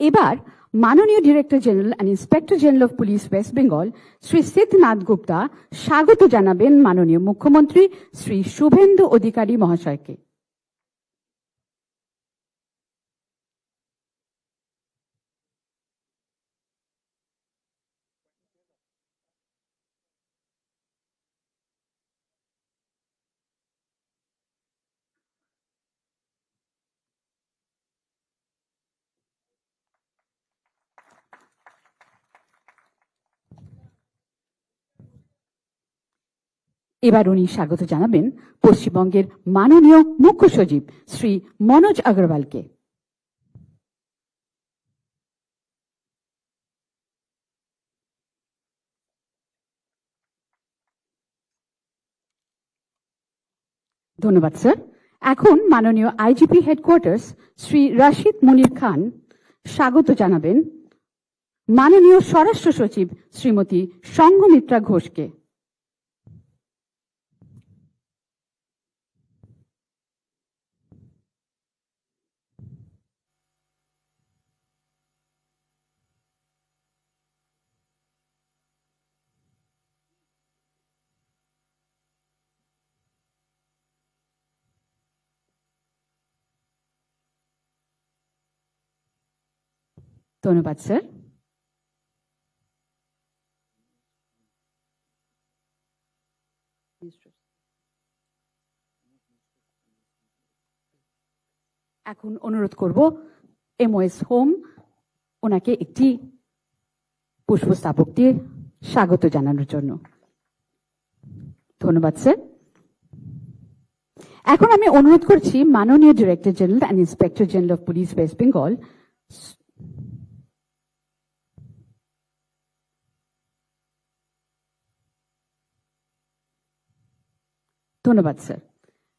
এবার মাননীয় director general and inspector general of police West Bengal Shri Siddhnath Gupta স্বাগত জানাবেন মাননীয় মুখ্যমন্ত্রী শ্রী শুভেন্দু অধিকারী মহাশয়কে। এবার উনি স্বাগত জানাবেন পশ্চিমবঙ্গের মাননীয় মুখ্য সচিব শ্রী মনোজ আগরওয়ালকে। ধন্যবাদ স্যার। এখন মাননীয় আইজিপি হেডকোয়ার্টার্স শ্রী রাশিদ মুনির খান স্বাগত জানাবেন মাননীয় স্বরাষ্ট্র সচিব শ্রীমতী সংঘমিত্রা ঘোষকে। ধন্যবাদ স্যার। এখন অনুরোধ করব এমওএস হোম ওনাকে একটি পুষ্পস্তাবক দিয়ে স্বাগত জানানোর জন্য। ধন্যবাদ স্যার। এখন আমি অনুরোধ করছি মাননীয় director general and inspector general of police West Bengal ধন্যবাদ স্যার।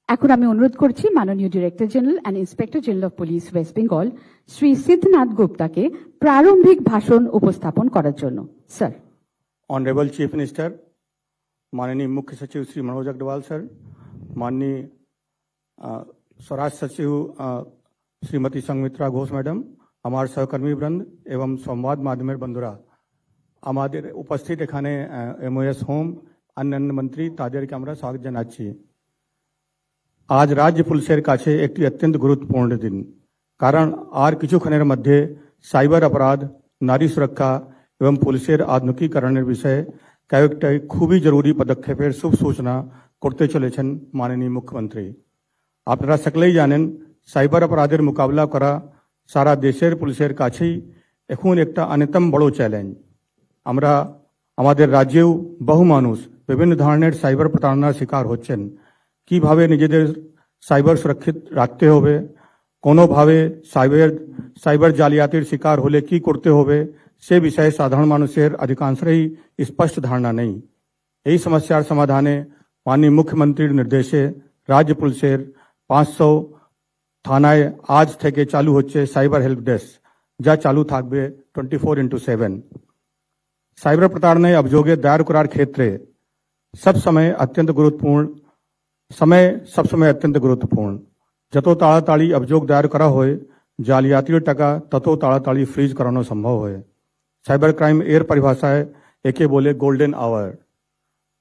এখন আমি অনুরোধ করছি মাননীয় director general and inspector general of police West Bengal Shri Siddhnath গুপ্তাকে প্রারম্ভিক ভাষণ উপস্থাপন করার জন্য। স্যার। ऑनरेबल चीफ मिनिस्टर, माननीय मुख्य सचिव श्री मनोज अग्रवाल सर, माननीय स्वराष्ट्र सचिव श्रीमती संघमित्रा घोष मैडम, हमारे सहकर्मी वृंद एवं संवाद माध्यमेर बंधुरा आमादेर उपस्थित एखाने एमओएस होम अन्यान्य मंत्री तादेरके आमरा स्वागत जानाচ্ছি। आज राज्य पुलिसेर काछे एकटी अत्यंत गुरुत्वपूर्ण दिन, कारण आर किछुक्षणेर मध्य साइबर अपराध, नारी सुरक्षा एवं पुलिसेर आधुनिकीकरণের বিষয়ে কয়েকটা খুবই জরুরি পদক্ষেপের শুভ সূচনা করতে চলেছেন মাননীয় মুখ্যমন্ত্রী। আপনারা সকলেই জানেন সাইবার অপরাধের মোকাবিলা করা সারা দেশের পুলিশের কাছেই এখন একটা অন্যতম বড় চ্যালেঞ্জ। আমরা আমাদের রাজ্যেও বহু মানুষ বিভিন্ন ধরনের সাইবার প্রতারণার শিকার হচ্ছেন। কিভাবে নিজেদের সাইবার সুরক্ষিত রাখতে হবে, কোনোভাবে সাইবার জালিয়াতির শিকার হলে কি করতে হবে সে বিষয়ে সাধারণ মানুষের অধিকাংশেরই স্পষ্ট ধারণা নেই। এই সমস্যার সমাধানে মাননীয় মুখ্যমন্ত্রীর নির্দেশে রাজ্য পুলিশের 500 থানায় আজ থেকে চালু হচ্ছে সাইবার হেল্প ডেস্ক, যা চালু থাকবে 24/7। সাইবার প্রতারণায় অভিযোগে দায়ের করার ক্ষেত্রে সবসময় অত্যন্ত গুরুত্বপূর্ণ। যত তাড়াতাড়ি অভিযোগ দায়ের করা হয় জালিয়াতির টাকা তত তাড়াতাড়ি ফ্রিজ করানো সম্ভব হয়। সাইবার ক্রাইম এর পরিভাষায় একে বলে গোল্ডেন আওয়ার।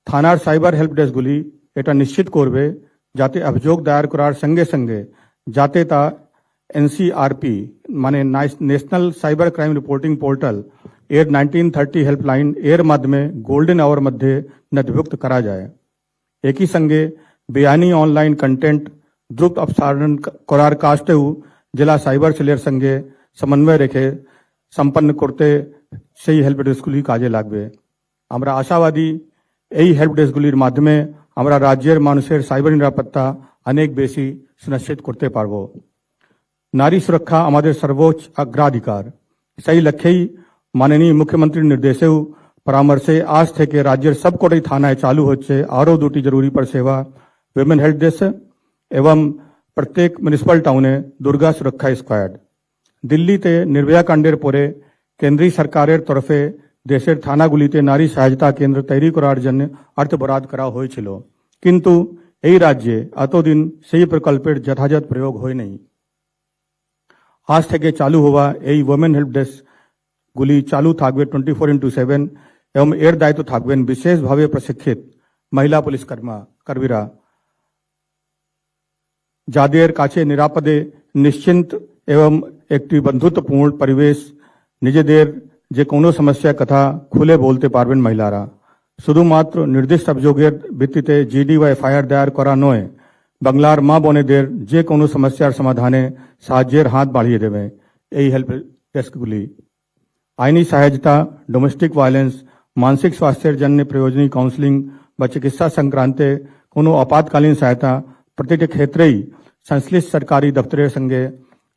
থানার সাইবার হেল্প ডেস্কগুলি এটা নিশ্চিত করবে যাতে অভিযোগ দায়ের করার সঙ্গে সঙ্গে যাতে তা এনসিআরপি মানে national cyber crime reporting portal এর 1930 হেল্পলাইন এর মাধ্যমে গোল্ডেন আওয়ার মধ্যে নথিভুক্ত করা যায়। একই সঙ্গে বেআইনি অনলাইন কন্টেন্ট দ্রুত অপসারণ করার কাজটাও জেলা সাইবার সেলের সঙ্গে সমন্বয় রেখে সম্পন্ন করতে সেই হেল্প ডেস্কগুলি কাজে লাগবে। আমরা আশাবাদী এই হেল্প ডেস্কগুলির মাধ্যমে আমরা রাজ্যের মানুষের সাইবার নিরাপত্তা অনেক বেশি সুনিশ্চিত করতে পারব। নারী সুরক্ষা আমাদের সর্বোচ্চ অগ্রাধিকার। সেই লক্ষ্যেই মাননীয় মুখ্যমন্ত্রীর নির্দেশেও পরামর্শে আজ থেকে রাজ্যের সবকটি থানায় চালু হচ্ছে আরও 2টি জরুরি পরিষেবা উইমেন হেল্প ডেস্ক এবং প্রত্যেক মিউনিসিপাল টাউনে দুর্গা সুরক্ষা স্কোয়াড। দিল্লিতে নির্ভয়া কাণ্ডের পরে কেন্দ্রীয় সরকারের তরফে দেশের থানাগুলিতে নারী সহায়তা কেন্দ্র তৈরি করার জন্য অর্থ বরাদ্দ করা হয়েছিল, কিন্তু এই রাজ্যে এতদিন সেই প্রকল্পের যথাযথ প্রয়োগ হয়নি। আজ থেকে চালু হওয়া এই ওমেন হেল্প ডেস্ক গুলি চালু থাকবে 24/7 এবং এর দায়িত্ব থাকবেন বিশেষভাবে প্রশিক্ষিত মহিলা পুলিশ কর্মীরা, যাদের কাছে নিরাপদে নিশ্চিন্ত এবং একটি বন্ধুত্বপূর্ণ পরিবেশ, নিজেদের যে কোনো সমস্যার কথা খুলে বলতে পারবেন মহিলারা। শুধুমাত্র নির্দিষ্ট অভিযোগের ভিত্তিতে জিডি বা এফআইআর দায়ের করা নয়, বাংলার মা বোনেদের যে কোনো সমস্যার সমাধানে সাহায্যের হাত বাড়িয়ে দেবে এই হেল্প ডেস্কগুলি। আইনি সহায়তা, ডোমেস্টিক ভায়োলেন্স, মানসিক স্বাস্থ্যের জন্য প্রয়োজনীয় কাউন্সেলিং বা চিকিৎসা সংক্রান্তে কোনো আপাতকালীন সহায়তা প্রতিটি ক্ষেত্রেই সংশ্লিষ্ট সরকারি দপ্তরের সঙ্গে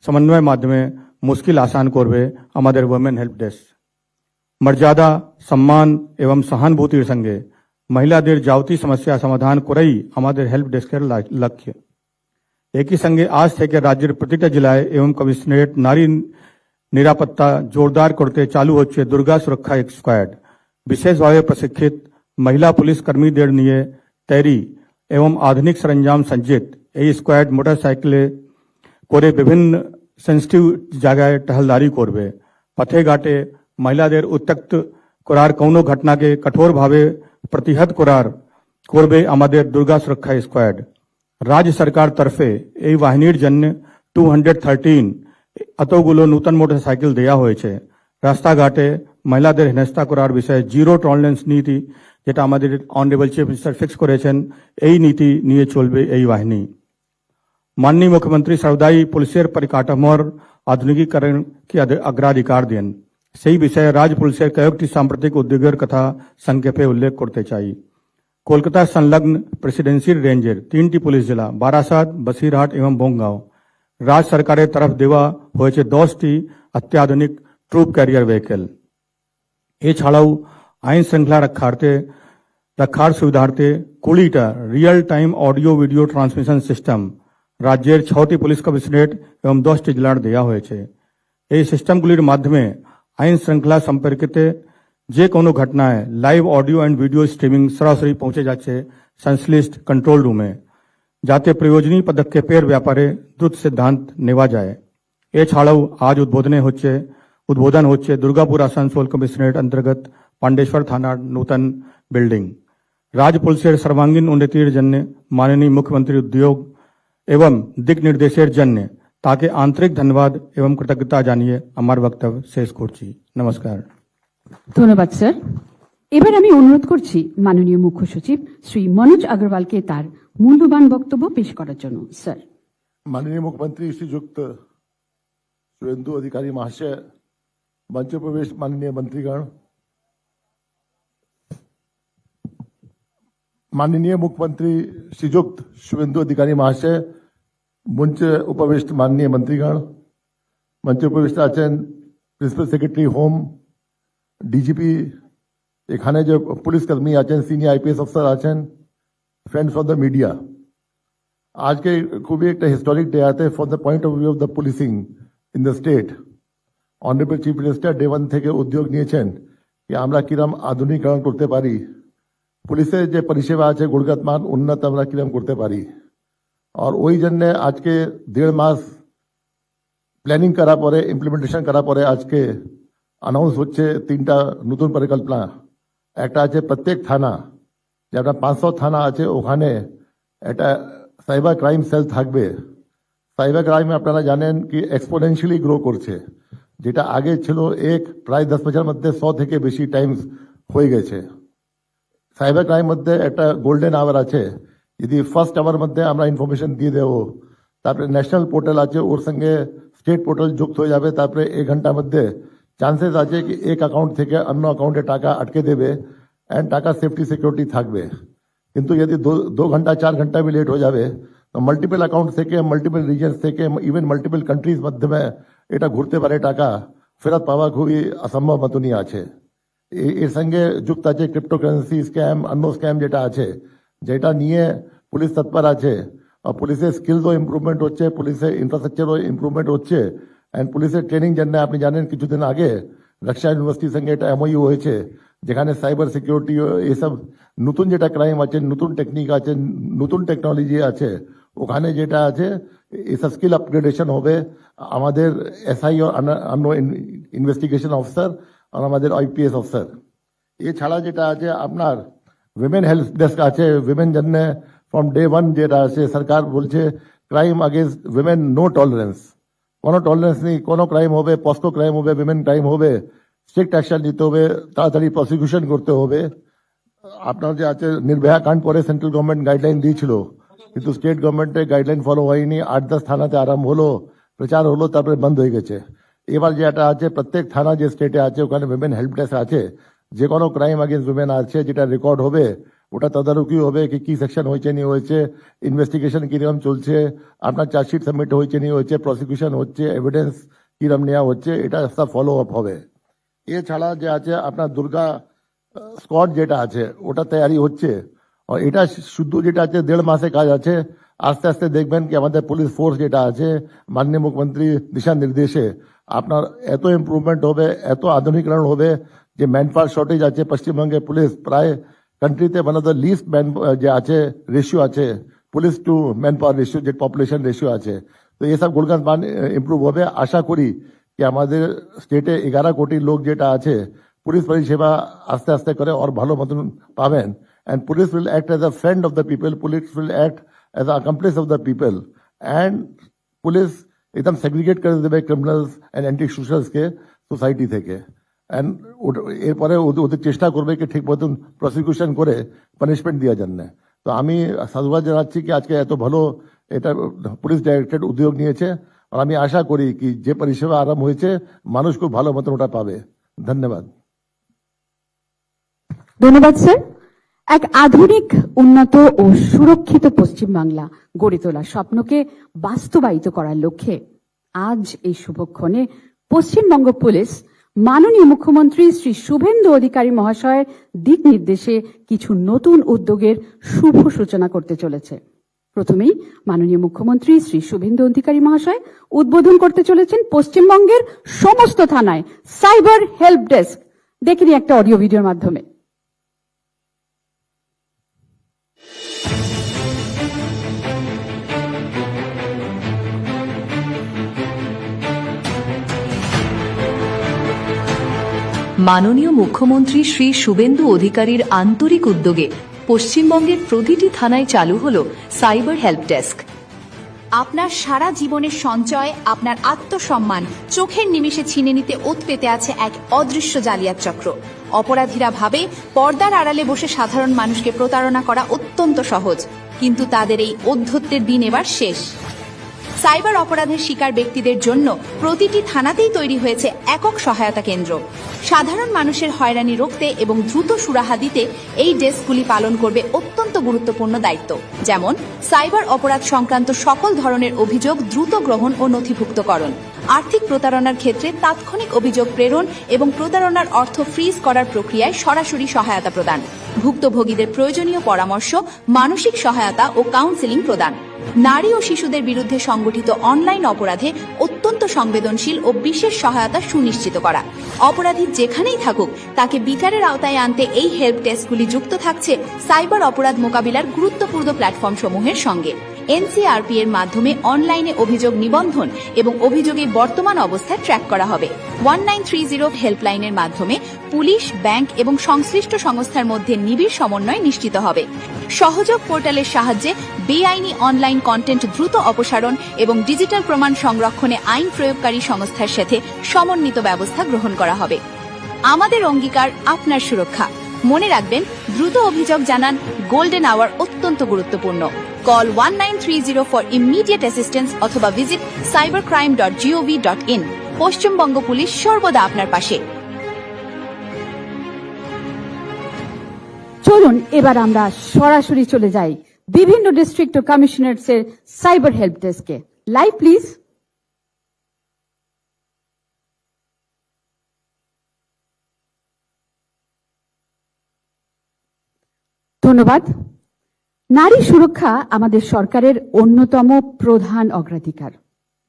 সমন্বয়ের মাধ্যমে মুশকিল আসান করবে আমাদের ওমেন হেল্প ডেস্ক। মর্যাদা, সম্মান এবং সহানুভূতির সঙ্গে মহিলাদের যাবতীয় সমস্যা সমাধান করাই আমাদের হেল্প ডেস্কের লক্ষ্য। একই সঙ্গে আজ থেকে রাজ্যের প্রতিটা জেলায় এবং কমিশনারেট নারী নিরাপত্তা জোরদার করতে চালু হচ্ছে দুর্গা সুরক্ষা স্কোয়াড। বিশেষভাবে প্রশিক্ষিত মহিলা পুলিশ কর্মীদের নিয়ে তৈরি এবং আধুনিক সরঞ্জাম সজ্জিত এই স্কোয়াড মোটরসাইকেলে করে বিভিন্ন সেন্সিটিভ জায়গায় টহলদারি করবে। পথে ঘাটে মহিলাদের উত্ত্যক্ত করার কোনো ঘটনাকে কঠোরভাবে প্রতিহত করবে আমাদের দুর্গা সুরক্ষা স্কোয়াড। রাজ্য সরকার তরফে এই বাহিনীর জন্য 213 এতগুলো নতুন মোটরসাইকেল দেওয়া হয়েছে। রাস্তাঘাটে মহিলাদের হেনস্থা করার বিষয়ে জিরো টলারেন্স নীতি, যেটা আমাদের অনারেবল চিফ মিনিস্টার ফিক্স করেছেন, এই নীতি নিয়ে চলবে এই বাহিনী। মাননীয় মুখ্যমন্ত্রী সর্বদাই পুলিশের পরিকাঠামোর আধুনিকীকরণকে অগ্রাধিকার দেন। সেই বিষয়ে রাজ্য পুলিশের কয়েকটি সাম্প্রতিক উদ্যোগের কথা সংক্ষেপে উল্লেখ করতে চাই। কলকাতা সংলগ্ন প্রেসিডেন্সির রেঞ্জের 3টি পুলিশ জেলা বারাসাত, বসিরহাট এবং বনগাঁও রাজ্য সরকারের তরফ দেওয়া হয়েছে 10টি অত্যাধুনিক ট্রুপ ক্যারিয়ার ভেহিকেল। এছাড়াও আইন শৃঙ্খলা রক্ষার সুবিধার্থে 20টা real time audio video transmission system রাজ্যের 6টি পুলিশ কমিশনারেট এবং 10টি জেলার দেওয়া হয়েছে। এই সিস্টেমগুলির মাধ্যমে আইন শৃঙ্খলা সম্পর্কিত যে কোনো ঘটনায় live audio and video streaming সরাসরি পৌঁছে যাচ্ছে সংশ্লিষ্ট কন্ট্রোল রুমে, যাতে প্রয়োজনীয় পদক্ষেপের ব্যাপারে দ্রুত সিদ্ধান্ত নেওয়া যায়। এছাড়াও আজ উদ্বোধন হচ্ছে দুর্গাপুর আসানসোল কমিশনারেট অন্তর্গত পান্ডেশ্বর থানার নূতন বিল্ডিং। রাজ্য পুলিশের সর্বাঙ্গীন উন্নতির জন্য মাননীয় মুখ্যমন্ত্রীর উদ্যোগ এবং দিক নির্দেশের জন্য তাকে আন্তরিক ধন্যবাদ এবং কৃতজ্ঞতা জানিয়ে আমার বক্তব্য শেষ করছি। নমস্কার। ধন্যবাদ স্যার। এবার আমি অনুরোধ করছি মাননীয় মুখ্য সচিব শ্রী মনোজ আগরওয়ালকে তার মূল্যবান বক্তব্য পেশ করার জন্য। স্যার। माननीय मुख्यमंत्री श्रीयुक्त शुभेंदु अधिकारी महाशय, मंच प्रवेश माननीय मंत्रीगण, माननीय मुख्यमंत्री श्रीयुक्त शुभेंदु अधिकारी महाशय, मंच उपविष्ट माननीय मंत्रीगण, मंच उपविष्ट आचरण प्रिंसिपल सेक्रेटरी होम, डीजीपी, एखाने जो पुलिस कर्मी आचरण, सीनियर आईपीएस अफसर आचरण, फ्रेंड्स ऑफ द मीडिया, आज के खूबी एक हिस्टोरिक डे आते from the point of view of the policing in the state. Honourable chief minister day 1 থেকে উদ্যোগ নিয়েছেন যে আমরা কিরম আধুনিকরণ করতে পারি, পুলিশের যে পরিষেবা আছে গুণগতমান উন্নত আমরা কিরম করতে পারি। আর ওই জন্য আজকে 1.5 মাস প্ল্যানিং করার পরে, ইমপ্লিমেন্টেশন করার পরে আজকে অ্যানাউন্স হচ্ছে 3টা নতুন পরিকল্পনা। একটা আছে প্রত্যেক থানা, যেটা 500 থানা আছে ওখানে একটা সাইবার ক্রাইম সেল থাকবে। সাইবার ক্রাইম আপনারা জানেন কি এক্সপোনেনশিয়ালি গ্রো করছে, যেটা আগে ছিল প্রায় 10 বছরের মধ্যে 100 থেকে বেশি টাইমস হয়ে গেছে। সাইবার ক্রাইম মধ্যে একটা গোল্ডেন আওয়ার আছে, যদি ফার্স্ট আওয়ার মধ্যে আমরা ইনফরমেশন দিয়ে দেব, তারপরে ন্যাশনাল পোর্টাল আছে ওর সঙ্গে স্টেট পোর্টাল যুক্ত হয়ে যাবে, তারপরে 1 ঘন্টার মধ্যে চান্সেস আছে কি এক অ্যাকাউন্ট থেকে অন্য অ্যাকাউন্টে টাকা আটকে দেবে এন্ড টাকা সেফটি সিকিউরিটি থাকবে। কিন্তু যদি 2 ঘন্টা 4 ঘন্টা भी लेट हो যাবে তো মাল্টিপল অ্যাকাউন্ট থেকে, মাল্টিপল রিজনস থেকে, ইভেন মাল্টিপল কান্ট্রিজ মাধ্যমে এটা ঘুরতে পারে, টাকা ফেরত পাওয়া খুবই অসম্ভব মতনই আছে। এর সঙ্গে যুক্ত আছে ক্রিপ্টোকারেন্সি স্ক্যাম, অন্য স্ক্যাম যেটা আছে, যেটা নিয়ে পুলিশ তৎপর আছে। আর পুলিশের স্কিলও ইমপ্রুভমেন্ট হচ্ছে, পুলিশের ইনফ্রাস্ট্রাকচারও ইমপ্রুভমেন্ট হচ্ছে এন্ড পুলিশের ট্রেনিং জন্য আপনি জানেন কিছুদিন আগে রক্ষা ইউনিভার্সিটির সঙ্গে এটা এমওইউ হয়েছে, যেখানে সাইবার সিকিউরিটি এসব নতুন যেটা ক্রাইম আছে, নতুন টেকনিক আছে, নতুন টেকনোলজি আছে, ওখানে যেটা আছে এসব স্কিল আপগ্রেডেশন হবে আমাদের এসআই ইনভেস্টিগেশন অফিসার আর আমাদের আইপিএস অফিসার। এছাড়া যেটা আছে আপনার উইমেন হেল্প ডেস্ক আছে, উইমেন জন্য ফ্রম ডে ওয়ান যেটা আছে সরকার বলছে crime against women no tolerance, কোনো টলারেন্স নেই, কোনো ক্রাইম হবে, পস্কো ক্রাইম হবে, উইমেন ক্রাইম হবে, স্ট্রিক্ট অ্যাকশন নিতে হবে, তাড়াতাড়ি প্রসিকিউশন করতে হবে। আপনার যে আছে নির্ভয়া কাণ্ড পরে সেন্ট্রাল গভর্নমেন্ট গাইডলাইন দিয়েছিল, কিন্তু স্টেট গভর্নমেন্টের গাইডলাইন ফলো হয়নি। 8-10 থানাতে আরম্ভ হলো, প্রচার হলো, তারপরে বন্ধ হয়ে গেছে। এবার যেটা আছে প্রত্যেক থানা যে স্টেটে আছে ওখানে উইমেন হেল্প ডেস্ক আছে, যে কোনো ক্রাইম अगेंस्ट উইমেন আছে যেটা রেকর্ড হবে ওটা তদারকি হবে কি কি সেকশন হয়েছে নি হয়েছে, ইনভেস্টিগেশন কিরকম চলছে, আপনার চার্জশিট সাবমিট হয়েছে নি হয়েছে, প্রসিকিউশন হচ্ছে, এভিডেন্স কিরকম নেওয়া হচ্ছে, এটা সব ফলো আপ হবে। এছাড়া যে আছে আপনার দুর্গা স্কোয়াড যেটা আছে ওটা তৈরি হচ্ছে, আর এটা শুধু যেটা আছে 1.5 মাসে কাজ আছে। আস্তে আস্তে দেখবেন কি আমাদের পুলিশ ফোর্স যেটা আছে মাননীয় মুখ্যমন্ত্রী দিশা নির্দেশে আপনার এত ইম্প্রুভমেন্ট হবে, এত আধুনিকরণ হবে যে ম্যান পাওয়ার শর্টেজ আছে পশ্চিমবঙ্গে পুলিশ প্রায় কান্ট্রিতে one of the least man যে আছে রেশিও আছে police to man power ratio, যে পপুলেশন রেশিও আছে। তো এসব গুণগান মান ইম্প্রুভ হবে। আশা করি कि আমাদের স্টেটে 11 কোটি লোক যেটা আছে পুলিশ পরিষেবা আস্তে আস্তে করে আর ভালো মতন পাবেন। and police will act as a friend of the people, police will act as an accomplice of the people, and police एकदम segregate করে দেবে criminals and anti socials K society থেকে। and এরপরে ওদের চেষ্টা করবে কি ঠিক মতন প্রসিকিউশন করে পানিশমেন্ট দেওয়া জন্য। তো আমি সাধুবাদ জানাচ্ছি কি আজকে এত ভালো এটা পুলিশ ডাইরেক্টরেট উদ্যোগ নিয়েছে, আর আমি আশা করি কি যে পরিষেবা আরম্ভ হয়েছে মানুষ খুব ভালো মতন ওটা পাবে। ধন্যবাদ। ধন্যবাদ স্যার। এক আধুনিক, উন্নত ও সুরক্ষিত পশ্চিমবাংলা গড়ে তোলার স্বপ্নকে বাস্তবায়িত করার লক্ষ্যে আজ এই শুভক্ষণে পশ্চিমবঙ্গ পুলিশ মাননীয় মুখ্যমন্ত্রী শ্রী শুভেন্দু অধিকারী মহাশয়ের দিক নির্দেশে কিছু নতুন উদ্যোগের শুভ সূচনা করতে চলেছে। প্রথমেই মাননীয় মুখ্যমন্ত্রী শ্রী শুভেন্দু অধিকারী মহাশয় উদ্বোধন করতে চলেছেন পশ্চিমবঙ্গের সমস্ত থানায় সাইবার হেল্প ডেস্ক। দেখিনি একটা অডিও ভিডিওর মাধ্যমে। মাননীয় মুখ্যমন্ত্রী শ্রী শুভেন্দু অধিকারীর আন্তরিক উদ্যোগে পশ্চিমবঙ্গের প্রতিটি থানায় চালু হলো সাইবার হেল্প ডেস্ক। আপনার সারা জীবনের সঞ্চয়, আপনার আত্মসম্মান চোখের নিমেষে ছিনে নিতে ওত পেতে আছে এক অদৃশ্য জালিয়াত চক্র। অপরাধীরা ভাবে পর্দার আড়ালে বসে সাধারণ মানুষকে প্রতারণা করা অত্যন্ত সহজ, কিন্তু তাদের এই অধ্যত্বের দিন এবার শেষ। সাইবার অপরাধের শিকার ব্যক্তিদের জন্য প্রতিটি থানাতেই তৈরি হয়েছে একক সহায়তা কেন্দ্র। সাধারণ মানুষের হয়রানি রুখতে এবং দ্রুত সুরাহা দিতে এই ডেস্কগুলি পালন করবে অত্যন্ত গুরুত্বপূর্ণ দায়িত্ব, যেমন সাইবার অপরাধ সংক্রান্ত সকল ধরনের অভিযোগ দ্রুত গ্রহণ ও নথিভুক্তকরণ, আর্থিক প্রতারণার ক্ষেত্রে তাৎক্ষণিক অভিযোগ প্রেরণ এবং প্রতারণার অর্থ ফ্রিজ করার প্রক্রিয়ায় সরাসরি সহায়তা প্রদান, ভুক্তভোগীদের প্রয়োজনীয় পরামর্শ, মানসিক সহায়তা ও কাউন্সেলিং প্রদান, নারী ও শিশুদের বিরুদ্ধে সংগঠিত অনলাইন অপরাধে অত্যন্ত সংবেদনশীল ও বিশেষ সহায়তা সুনিশ্চিত করা। অপরাধী যেখানেই থাকুক তাকে বিচারের আওতায় আনতে এই হেল্প ডেস্কগুলি যুক্ত থাকছে সাইবার অপরাধ মোকাবিলার গুরুত্বপূর্ণ প্ল্যাটফর্ম সমূহের সঙ্গে। এনসিআরপি এর মাধ্যমে অনলাইনে অভিযোগ নিবন্ধন এবং অভিযোগের বর্তমান অবস্থা ট্র্যাক করা হবে। 1930 হেল্পলাইনের মাধ্যমে পুলিশ, ব্যাংক এবং সংশ্লিষ্ট সংস্থার মধ্যে নিবিড় সমন্বয় নিশ্চিত হবে। সহযোগ পোর্টালের সাহায্যে বেআইনি অনলাইন কন্টেন্ট দ্রুত অপসারণ এবং ডিজিটাল প্রমাণ সংরক্ষণে আইন প্রয়োগকারী সংস্থার সাথে সমন্বিত ব্যবস্থা গ্রহণ করা হবে। আমাদের অঙ্গীকার আপনার সুরক্ষা। মনে রাখবেন, দ্রুত অভিযোগ জানান, গোল্ডেন আওয়ার অত্যন্ত গুরুত্বপূর্ণ। কল 1930 ফর ইমিডিয়েট অ্যাসিস্ট্যান্স অথবা ভিজিট cybercrime.gov.in। পশ্চিমবঙ্গ পুলিশ সর্বদা আপনার পাশে। চলুন এবার আমরা সরাসরি চলে যাই বিভিন্ন ডিস্ট্রিক্ট ও কমিশনারেটস এর সাইবার হেল্প ডেস্কে। Live please. ধন্যবাদ। নারী সুরক্ষা আমাদের সরকারের অন্যতম প্রধান অগ্রাধিকার।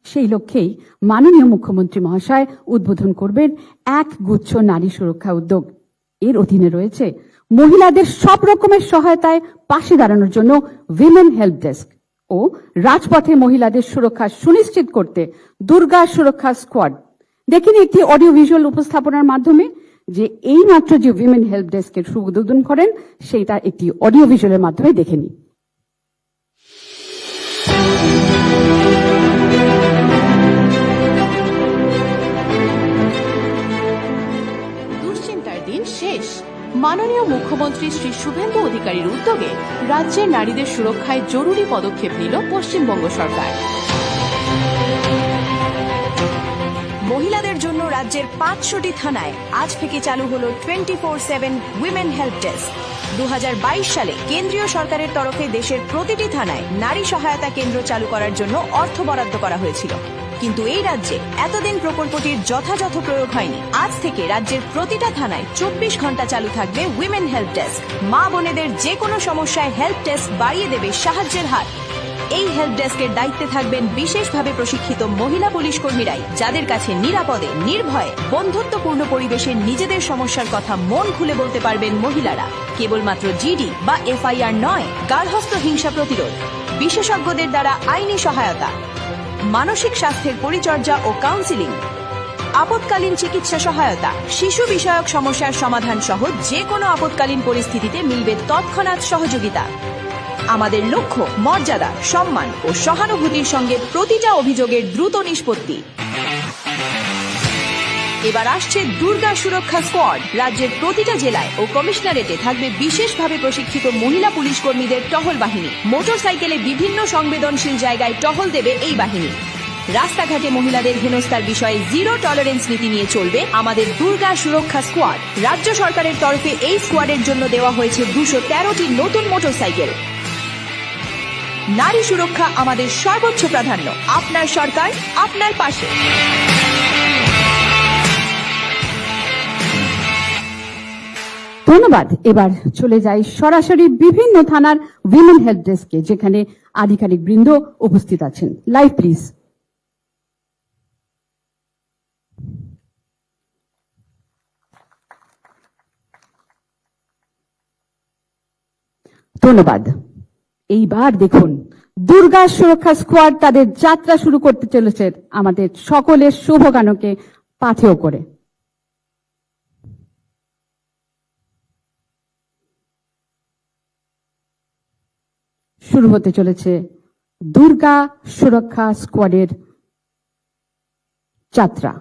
সেই লক্ষ্যেই মাননীয় মুখ্যমন্ত্রী মহাশয় উদ্বোধন করবেন এক গুচ্ছ নারী সুরক্ষা উদ্যোগ। এর অধীনে রয়েছে মহিলাদের সব রকমের সহায়তায় পাশে দাঁড়ানোর জন্য উইমেন হেল্প ডেস্ক, ও রাজপথে মহিলাদের সুরক্ষা সুনিশ্চিত করতে দুর্গা সুরক্ষা স্কোয়াড। দেখিনি একটি অডিও ভিজুয়াল উপস্থাপনার মাধ্যমে যে এই মাত্র যে উইমেন হেল্প ডেস্কের শুভ উদ্বোধন করেন সেইটা একটি অডিও ভিজুয়ালের মাধ্যমে দেখে নিই। দুশ্চিন্তার দিন শেষ। মাননীয় মুখ্যমন্ত্রী শ্রী শুভেন্দু অধিকারীর উদ্যোগে রাজ্যের নারীদের সুরক্ষায় জরুরি পদক্ষেপ নিল পশ্চিমবঙ্গ সরকার। মহিলাদের জন্য রাজ্যের 500টি থানায় আজ থেকে চালু হলো 24/7 উইমেন হেল্প ডেস্ক। 2022 সালে কেন্দ্রীয় সরকারের তরফে দেশের প্রতিটি থানায় নারী সহায়তা কেন্দ্র চালু করার জন্য অর্থ বরাদ্দ করা হয়েছিল, কিন্তু এই রাজ্যে এতদিন প্রকল্পটির যথাযথ প্রয়োগ হয়নি। আজ থেকে রাজ্যের প্রতিটা থানায় 24 ঘন্টা চালু থাকবে উইমেন হেল্প ডেস্ক। মা বোনেদের যে কোনো সমস্যায় হেল্প ডেস্ক বাড়িয়ে দেবে সাহায্যের হাত। এই হেল্প ডেস্কের দায়িত্বে থাকবেন বিশেষভাবে প্রশিক্ষিত মহিলা পুলিশ কর্মীরাই, যাদের কাছে নিরাপদে, নির্ভয়ে, বন্ধুত্বপূর্ণ পরিবেশে নিজেদের সমস্যার কথা মন খুলে বলতে পারবেন মহিলারা। কেবলমাত্র জিডি বা এফআইআর নয়, গার্হস্থ্য হিংসা প্রতিরোধ, বিশেষজ্ঞদের দ্বারা আইনি সহায়তা, মানসিক স্বাস্থ্যের পরিচর্যা ও কাউন্সিলিং, আপৎকালীন চিকিৎসা সহায়তা, শিশু বিষয়ক সমস্যার সমাধান সহ যে কোনো আপৎকালীন পরিস্থিতিতে মিলবে তৎক্ষণাৎ সহযোগিতা। আমাদের লক্ষ্য মর্যাদা, সম্মান ও সহানুভূতির সঙ্গে প্রতিটা অভিযোগের দ্রুত নিষ্পত্তি। এবার আসছে দুর্গা সুরক্ষা স্কোয়াড। রাজ্যের প্রতিটা জেলায় ও কমিশনারেটে থাকবে বিশেষভাবে প্রশিক্ষিত মহিলা পুলিশ কর্মীদের টহল বাহিনী। মোটরসাইকেলে বিভিন্ন সংবেদনশীল জায়গায় টহল দেবে এই বাহিনী। রাস্তাঘাটে মহিলাদের হেনস্থার বিষয়ে জিরো টলারেন্স নীতি নিয়ে চলবে আমাদের দুর্গা সুরক্ষা স্কোয়াড। রাজ্য সরকারের তরফে এই স্কোয়াডের জন্য দেওয়া হয়েছে 213টি নতুন মোটরসাইকেল। নারী সুরক্ষা আমাদের সর্বোচ্চ প্রাধান্য। আপনার সরকার, আপনার পাশে। ধন্যবাদ। এবার চলে যাই সরাসরি বিভিন্ন থানার উইমেন হেল্প ডেস্কে, যেখানে আধিকারিক বৃন্দ উপস্থিত আছেন। Live please. ধন্যবাদ। এইবার দেখুন দুর্গা সুরক্ষা স্কোয়াড তাদের যাত্রা শুরু করতে চলেছে আমাদের সকলের শুভগানকে পাথেয় করে। শুরু হতে চলেছে দুর্গা সুরক্ষা স্কোয়াডের যাত্রা।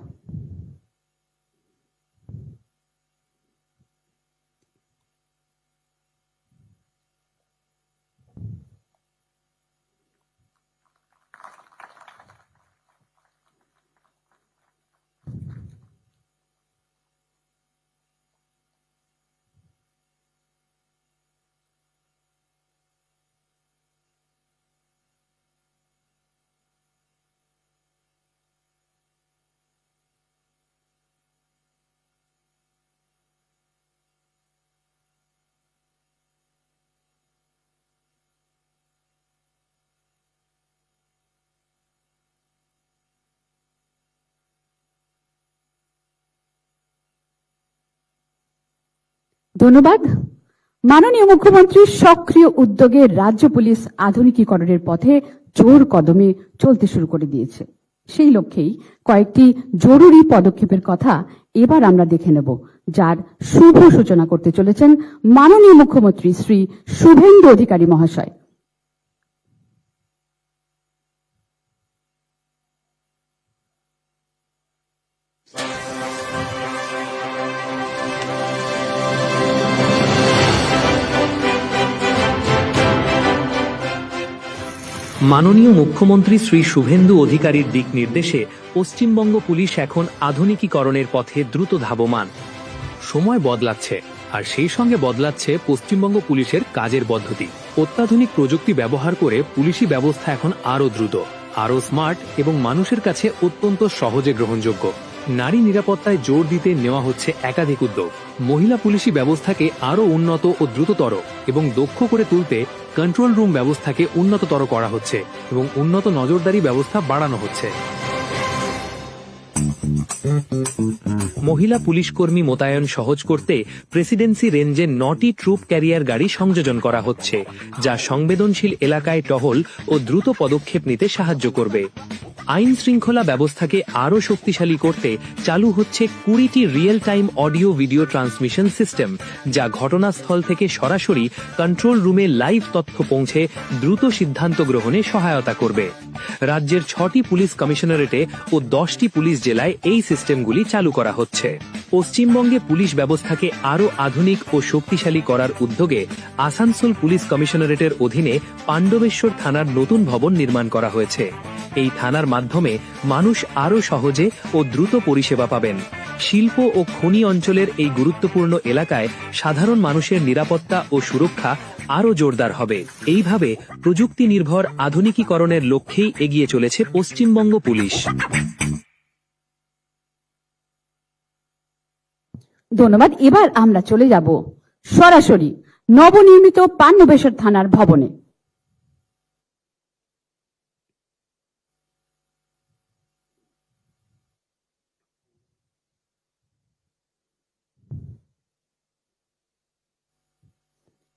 ধন্যবাদ। মাননীয় মুখ্যমন্ত্রীর সক্রিয় উদ্যোগে রাজ্য পুলিশ আধুনিকীকরণের পথে জোর কদমে চলতে শুরু করে দিয়েছে। সেই লক্ষ্যেই কয়েকটি জরুরি পদক্ষেপের কথা এবার আমরা দেখে নেব, যার শুভ সূচনা করতে চলেছেন মাননীয় মুখ্যমন্ত্রী শ্রী শুভেন্দু অধিকারী মহাশয়। মাননীয় মুখ্যমন্ত্রী শ্রী শুভেন্দু অধিকারীর দিক নির্দেশে পশ্চিমবঙ্গ পুলিশ এখন আধুনিকীকরণের পথে দ্রুত ধাবমান। সময় বদলাচ্ছে, আর সেই সঙ্গে বদলাচ্ছে পশ্চিমবঙ্গ পুলিশের কাজের পদ্ধতি। অত্যাধুনিক প্রযুক্তি ব্যবহার করে পুলিশি ব্যবস্থা এখন আরও দ্রুত, আরও স্মার্ট এবং মানুষের কাছে অত্যন্ত সহজে গ্রহণযোগ্য। নারী নিরাপত্তায় জোর দিতে নেওয়া হচ্ছে একাধিক উদ্যোগ। মহিলা পুলিশি ব্যবস্থাকে আরও উন্নত ও দ্রুততর এবং দক্ষ করে তুলতে কন্ট্রোল রুম ব্যবস্থাকে উন্নততর করা হচ্ছে এবং উন্নত নজরদারি ব্যবস্থা বাড়ানো হচ্ছে। মহিলা পুলিশ কর্মী মোতায়েন সহজ করতে প্রেসিডেন্সি রেঞ্জে 9টি ট্রুপ ক্যারিয়ার গাড়ি সংযোজন করা হচ্ছে, যা সংবেদনশীল এলাকায় টহল ও দ্রুত পদক্ষেপ নিতে সাহায্য করবে। আইন শৃঙ্খলা ব্যবস্থাকে আরও শক্তিশালী করতে চালু হচ্ছে 20টি real time audio video transmission system, যা ঘটনাস্থল থেকে সরাসরি কন্ট্রোল রুমে লাইভ তথ্য পৌঁছে দ্রুত সিদ্ধান্ত গ্রহণে সহায়তা করবে। রাজ্যের 6টি পুলিশ কমিশনারেটে ও 10টি পুলিশ জেলায় এই সিস্টেমগুলি চালু করা হচ্ছে। পশ্চিমবঙ্গে পুলিশ ব্যবস্থাকে আরও আধুনিক ও শক্তিশালী করার উদ্যোগে আসানসোল পুলিশ কমিশনারেটের অধীনে পাণ্ডবেশ্বর থানার নতুন ভবন নির্মাণ করা হয়েছে। এই থানার মাধ্যমে মানুষ আরও সহজে ও দ্রুত পরিষেবা পাবেন। শিল্প ও খনি অঞ্চলের এই গুরুত্বপূর্ণ এলাকায় সাধারণ মানুষের নিরাপত্তা ও সুরক্ষা আরও জোরদার হবে। এইভাবে প্রযুক্তি নির্ভর আধুনিকীকরণের লক্ষ্যেই এগিয়ে চলেছে পশ্চিমবঙ্গ পুলিশ। ধন্যবাদ। এবার আমরা চলে যাব সরাসরি নবনির্মিত পাণ্ডবেশ্বর থানার ভবনে।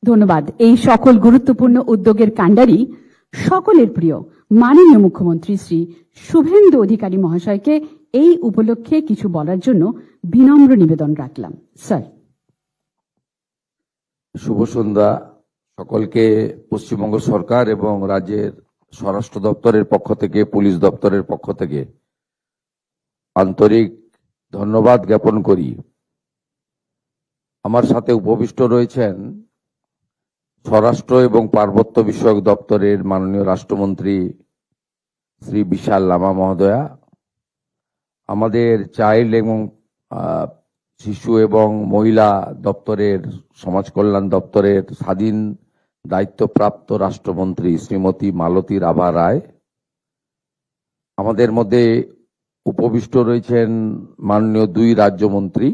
ধন্যবাদ। এই সকল গুরুত্বপূর্ণ উদ্যোগের কাণ্ডারি সকলের প্রিয় মাননীয় মুখ্যমন্ত্রী শ্রী শুভেন্দু অধিকারী মহাশয়কে এই উপলক্ষে কিছু বলার জন্য বিনম্র নিবেদন রাখলাম। স্যার। শুভ সন্ধ্যা সকলকে। পশ্চিমবঙ্গ সরকার এবং রাজ্যের স্বরাষ্ট্র দপ্তরের পক্ষ থেকে, পুলিশ দপ্তরের পক্ষ থেকে আন্তরিক ধন্যবাদ জ্ঞাপন করি। আমার সাথে উপবিষ্ট রয়েছেন স্বরাষ্ট্র এবং পার্বত্য বিষয়ক দপ্তরের মাননীয় রাষ্ট্রমন্ত্রী শ্রী বিশাল লামা মহোদয়া, আমাদের চাইল্ড এবং শিশু এবং মহিলা দপ্তরের, সমাজ কল্যাণ দপ্তরের স্বাধীন দায়িত্বপ্রাপ্ত রাষ্ট্রমন্ত্রী শ্রীমতী মালতী রাভা রায়, আমাদের মধ্যে উপবিষ্ট রয়েছেন মাননীয় 2 রাজ্যমন্ত্রী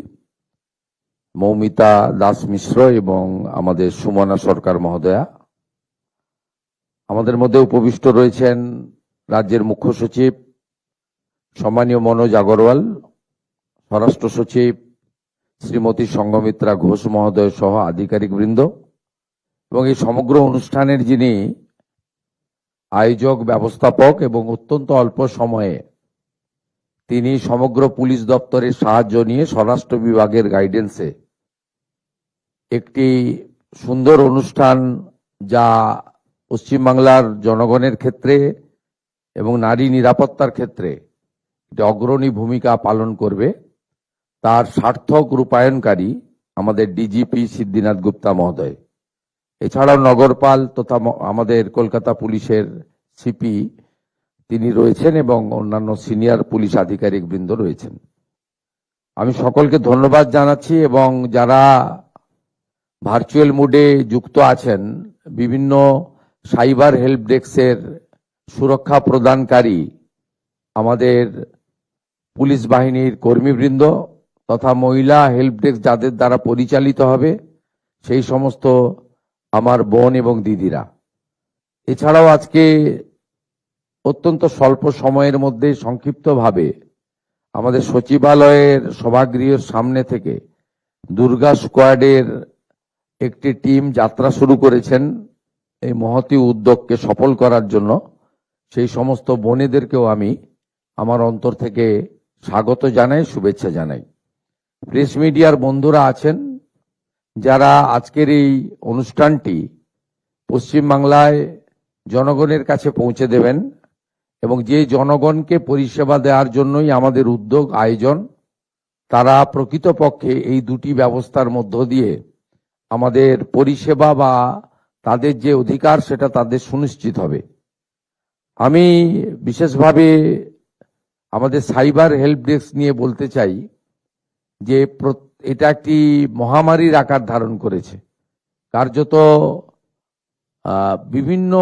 মৌমিতা দাস মিশ্র এবং আমাদের সুমনা সরকার মহোদয়া, আমাদের মধ্যে উপবিষ্ট রয়েছেন রাজ্যের মুখ্য সচিব সম্মানীয় মনোজ আগরওয়াল, স্বরাষ্ট্র সচিব শ্রীমতী সঙ্গমিত্রা ঘোষ মহোদয় সহ আধিকারিক বৃন্দ, এবং এই সমগ্র অনুষ্ঠানের যিনি আয়োজক, ব্যবস্থাপক এবং অত্যন্ত অল্প সময়ে তিনি সমগ্র পুলিশ দপ্তরের সাহায্য নিয়ে স্বরাষ্ট্র বিভাগের গাইডেন্সে একটি সুন্দর অনুষ্ঠান, যা পশ্চিমবাংলার জনগণের ক্ষেত্রে এবং নারী নিরাপত্তার ক্ষেত্রে অগ্রণী ভূমিকা পালন করবে, তার সার্থক রূপায়ণকারী আমাদের ডিজিপি সিদ্ধিনাথ গুপ্তা মহোদয়। এছাড়াও নগরপাল তথা আমাদের কলকাতা পুলিশের সিপি তিনি রয়েছেন এবং অন্যান্য সিনিয়র পুলিশ আধিকারিক বৃন্দ রয়েছেন। আমি সকলকে ধন্যবাদ জানাচ্ছি এবং যারা ভার্চুয়াল মোডে যুক্ত আছেন, বিভিন্ন সাইবার হেল্প ডেস্কের সুরক্ষা প্রদানকারী আমাদের পুলিশ বাহিনীর কর্মীবৃন্দ তথা মহিলা হেল্প ডেস্ক যাদের দ্বারা পরিচালিত হবে, সেই সমস্ত আমার বোন এবং দিদিরা। এছাড়াও আজকে অত্যন্ত স্বল্প সময়ের মধ্যে সংক্ষিপ্তভাবে আমাদের সচিবালয়ের সভাগৃহের সামনে থেকে দুর্গা স্কোয়াডের একটি টিম যাত্রা শুরু করেছেন এই মহতী উদ্যোগকে সফল করার জন্য। সেই সমস্ত বোনেদেরকেও আমি আমার অন্তর থেকে স্বাগত জানাই, শুভেচ্ছা জানাই। প্রেস মিডিয়ার বন্ধুরা আছেন যারা আজকের এই অনুষ্ঠানটি পশ্চিমবাংলায় জনগণের কাছে পৌঁছে দেবেন, এবং যে জনগণকে পরিষেবা দেওয়ার জন্যই আমাদের উদ্যোগ আয়োজন, তারা প্রকৃতপক্ষে এই দুটি ব্যবস্থার মধ্য দিয়ে আমাদের পরিষেবা বা তাদের যে অধিকার সেটা তাদের সুনিশ্চিত হবে। আমি বিশেষভাবে আমাদের সাইবার হেল্প ডেস্ক নিয়ে বলতে চাই যে এটা একটি মহামারীর আকার ধারণ করেছে। কার্যত বিভিন্ন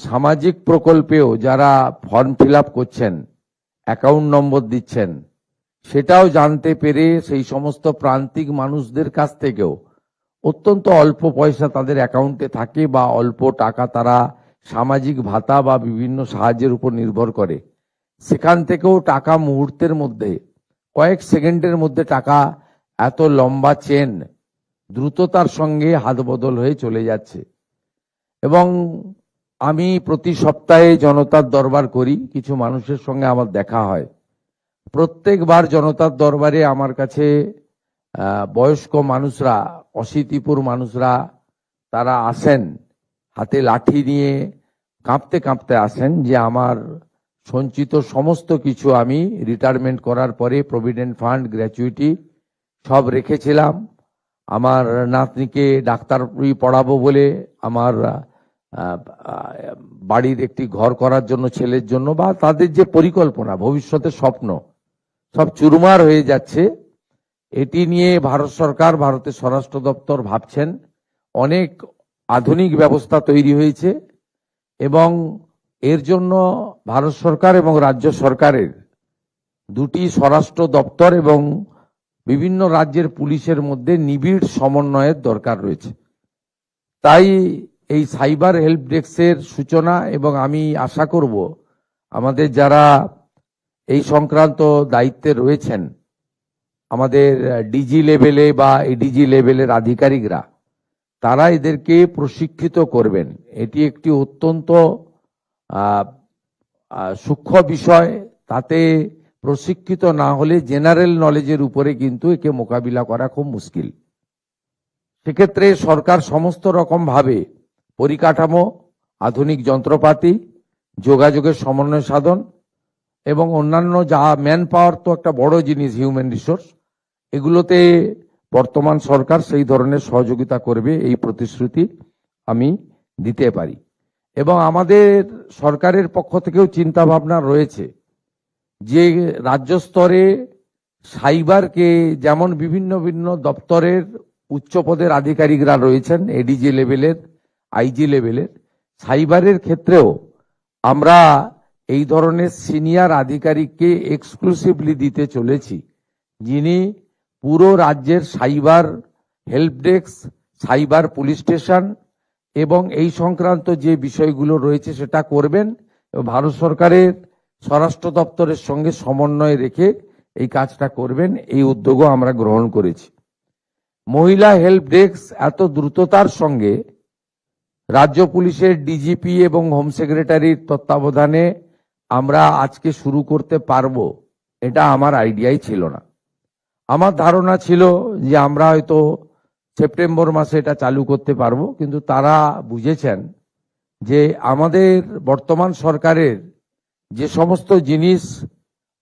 সামাজিক প্রকল্পেও যারা ফর্ম ফিল আপ করছেন, অ্যাকাউন্ট নম্বর দিচ্ছেন, সেটাও জানতে পেরে সেই সমস্ত প্রান্তিক মানুষদের কাছ থেকেও অত্যন্ত অল্প পয়সা তাদের অ্যাকাউন্টে থাকে বা অল্প টাকা তারা সামাজিক ভাতা বা বিভিন্ন সাহায্যের উপর নির্ভর করে, সেখান থেকেও টাকা মুহূর্তের মধ্যে কয়েক সেকেন্ডের মধ্যে টাকা, এত লম্বা চেন দ্রুততার সঙ্গে হাত বদল হয়ে চলে যাচ্ছে। এবং আমি প্রতি সপ্তাহে জনতার দরবার করি, কিছু মানুষের সঙ্গে আমার দেখা হয়। প্রত্যেকবার জনতার দরবারে আমার কাছে বয়স্ক মানুষরা, অশীতিপুর মানুষরা তারা আসেন, হাতে লাঠি নিয়ে কাঁপতে কাঁপতে আসেন যে আমার সঞ্চিত সমস্ত কিছু আমি রিটায়ারমেন্ট করার পরে প্রভিডেন্ট ফান্ড, গ্র্যাচুইটি সব রেখেছিলাম। আমার নাতনিকে ডাক্তারি পড়াবো বলে, আমার বাড়ির একটি ঘর করার জন্য ছেলের জন্য, বা তাদের যে পরিকল্পনা, ভবিষ্যতের স্বপ্ন, সব চুরমার হয়ে যাচ্ছে। এটি নিয়ে ভারত সরকার, ভারতের স্বরাষ্ট্র দপ্তর ভাবছেন। অনেক আধুনিক ব্যবস্থা তৈরি হয়েছে এবং এর জন্য ভারত সরকার এবং রাজ্য সরকারের দুটি স্বরাষ্ট্র দপ্তর এবং বিভিন্ন রাজ্যের পুলিশের মধ্যে নিবিড় সমন্বয়ের দরকার রয়েছে। তাই এই সাইবার হেল্প ডেস্কের সূচনা, এবং আমি আশা করব আমাদের যারা এই সংক্রান্ত দায়িত্বে রয়েছেন, আমাদের ডিজি লেভেলে বা এডিজি লেভেলের আধিকারিকরা, তারা এদেরকে প্রশিক্ষিত করবেন। এটি একটি অত্যন্ত সূক্ষ্ম বিষয়। তাতে প্রশিক্ষিত না হলে জেনারেল নলেজের উপরে কিন্তু একে মোকাবিলা করা খুব মুশকিল। সেক্ষেত্রে সরকার সমস্ত রকম ভাবে পরিকাঠামো, আধুনিক যন্ত্রপাতি, যোগাযোগের সমন্বয় সাধন এবং অন্যান্য যা ম্যান পাওয়ার তো একটা বড় জিনিস, হিউম্যান রিসোর্স, এগুলোতে বর্তমান সরকার সেই ধরনের সহযোগিতা করবে, এই প্রতিশ্রুতি আমি দিতে পারি। এবং আমাদের সরকারের পক্ষ থেকেও চিন্তা ভাবনা রয়েছে যে রাজ্য স্তরে সাইবারকে, যেমন বিভিন্ন বিভিন্ন দপ্তরের উচ্চ পদের আধিকারিকরা রয়েছেন, এডিজি লেভেলের, আইজি লেভেলের, সাইবারের ক্ষেত্রেও আমরা এই ধরনের সিনিয়র আধিকারিককে এক্সক্লুসিভলি দিতে চলেছি, যিনি পুরো রাজ্যের cyber help desk, cyber police station এবং এই সংক্রান্ত যে বিষয়গুলো রয়েছে সেটা করবেন। ভারত সরকারের স্বরাষ্ট্র দপ্তরের সঙ্গে সমন্বয় রেখে এই কাজটা করবেন, এই উদ্যোগও আমরা গ্রহণ করেছি। মহিলা হেল্প ডেস্ক এত দ্রুততার সঙ্গে রাজ্য পুলিশের ডিজিপি এবং হোম সেক্রেটারির তত্ত্বাবধানে আমরা আজকে শুরু করতে পারবো, এটা আমার আইডিয়াই ছিল না। আমার ধারণা ছিল যে আমরা হয়তো সেপ্টেম্বর মাসে এটা চালু করতে পারবো, কিন্তু তারা বুঝেছেন যে আমাদের বর্তমান সরকারের যে সমস্ত জিনিস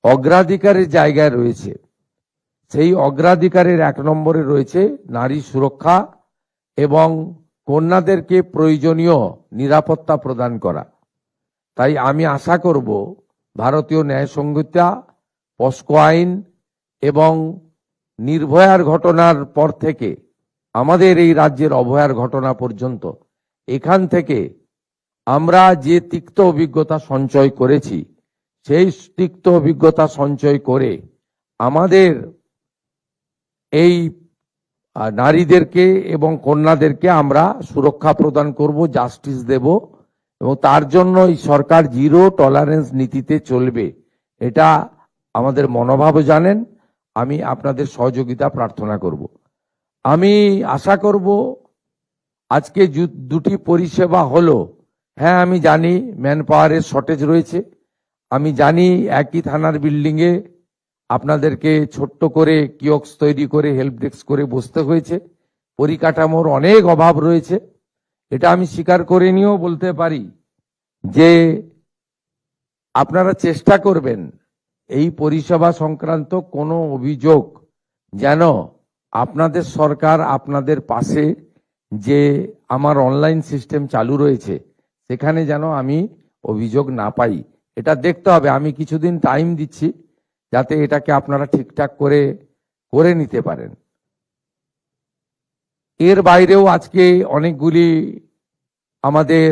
অগ্রাধিকারের জায়গায় রয়েছে, সেই অগ্রাধিকারের 1 নম্বরে রয়েছে নারী সুরক্ষা এবং কন্যাদেরকে প্রয়োজনীয় নিরাপত্তা প্রদান করা। তাই আমি আশা করব ভারতীয় ন্যায় সংহিতা, পস্কো আইন এবং নির্ভয়ার ঘটনার পর থেকে আমাদের এই রাজ্যের অভয়ার ঘটনা পর্যন্ত, এখান থেকে আমরা যে তিক্ত অভিজ্ঞতা সঞ্চয় করেছি, সেই তিক্ত অভিজ্ঞতা সঞ্চয় করে আমাদের এই নারীদেরকে এবং কন্যাদেরকে আমরা সুরক্ষা প্রদান করব, জাস্টিস দেব, এবং তার জন্য এই সরকার জিরো টলারেন্স নীতিতে চলবে। এটা আমাদের মনোভাব জানেন। আমি আপনাদের সহযোগিতা প্রার্থনা করব। আমি আশা করব আজকে দুটি পরিষেবা হলো। হ্যাঁ, আমি জানি ম্যান পাওয়ারের শর্টেজ রয়েছে, আমি জানি একই থানার বিল্ডিংয়ে আপনাদেরকে ছোট্ট করে কিয়স্ক তৈরি করে হেল্প ডেস্ক করে বসতে হয়েছে, পরিকাঠামোর অনেক অভাব রয়েছে। এটা আমি স্বীকার করে নিয়েও বলতে পারি যে আপনারা চেষ্টা করবেন এই পরিষেবা সংক্রান্ত কোনো অভিযোগ যেন আপনাদের সরকার আপনাদের পাশে যে আমার অনলাইন সিস্টেম চালু রয়েছে সেখানে যেন আমি অভিযোগ না পাই, এটা দেখতে হবে। আমি কিছুদিন টাইম দিচ্ছি যাতে এটাকে আপনারা ঠিকঠাক করে নিতে পারেন। এর বাইরেও আজকে অনেকগুলি আমাদের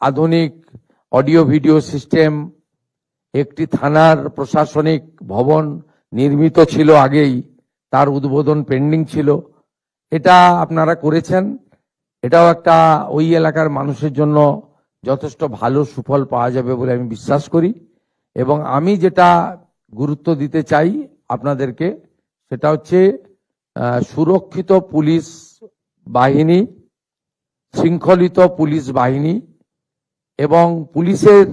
আধুনিক অডিও ভিডিও সিস্টেম, একটি থানার প্রশাসনিক ভবন নির্মিত ছিল আগেই, তার উদ্বোধন পেন্ডিং ছিল, এটা আপনারা করেছেন। এটাও একটা ওই এলাকার মানুষের জন্য যথেষ্ট ভালো সুফল পাওয়া যাবে বলে আমি বিশ্বাস করি। এবং আমি যেটা গুরুত্ব দিতে চাই, আপনাদেরকে, সেটা হচ্ছে সুরক্ষিত পুলিশ বাহিনী, শৃঙ্খলিত পুলিশ বাহিনী এবং পুলিশের